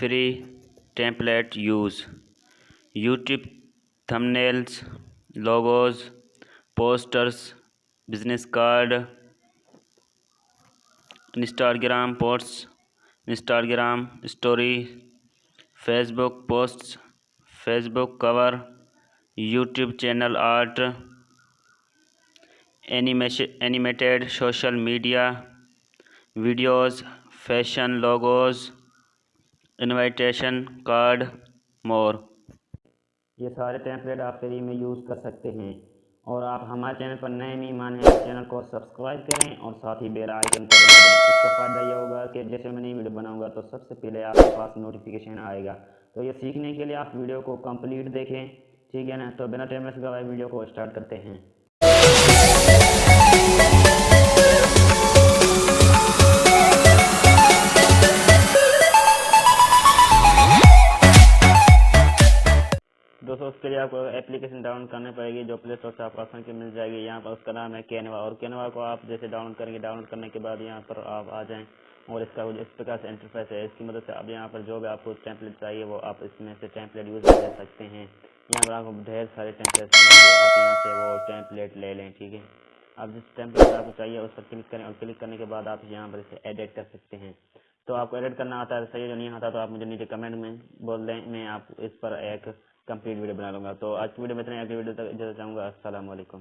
Free template use YouTube thumbnails, logos, posters, business card, Instagram posts, Instagram story, Facebook posts, Facebook cover, YouTube channel art, animated social media videos, fashion logos, invitation card, more. یہ سارے template آپ free میں use کر سکتے ہیں۔ اور آپ ہمارے چینل پر نئے مہمان ہیں، چینل کو سبسکرائب کریں اور ساتھ ہی بیل آئیکن کو دبا دیں۔ اس کا فائدہ یہ ہوگا کہ جیسے میں نئی ویڈیو بناؤں گا تو سب سے پہلے آپ کے پاس نوٹیفیکیشن آئے گا۔ تو یہ سیکھنے کے لیے آپ ویڈیو کو کمپلیٹ دیکھیں، ٹھیک ہے نا؟ تو بنا ٹائم ویسٹ کرائے ویڈیو کو اسٹارٹ کرتے ہیں۔ دوستوں اس کے لیے آپ کو اپلیکیشن ڈاؤن لوڈ کرنی پڑے گی جو پلے اسٹور سے آپ آسان کے مل جائے گی۔ یہاں پر اس کا نام ہے کینوا، اور کینوا کو آپ جیسے ڈاؤن لوڈ کریں گے، ڈاؤن لوڈ کرنے کے بعد یہاں پر آپ آ جائیں اور اس کا اس پرکار سے انٹرفیس ہے۔ اس کی مدد سے آپ یہاں پر جو بھی آپ کو ٹیمپلیٹ چاہیے وہ آپ اس میں سے ٹیمپلیٹ یوز کر سکتے ہیں۔ یہاں پر آپ کو ڈھیر سارے ٹیمپلیٹ ملیں گے، آپ یہاں سے وہ ٹیمپلیٹ لے لیں، ٹھیک ہے؟ آپ جس ٹیمپلیٹ آپ کو چاہیے اس پر کلک کریں اور کلک کرنے کے بعد آپ یہاں پر اسے ایڈٹ کر سکتے ہیں۔ تو آپ کو ایڈٹ کرنا آتا ہے صحیح، جو نہیں آتا تو آپ مجھے نیچے کمنٹ میں بول دیں، میں آپ اس پر ایک کمپلیٹ ویڈیو بنا لوں گا۔ تو آج کی ویڈیو میں اتنا، اگلی ویڈیو تک اجازت چاہوں گا۔ السلام علیکم۔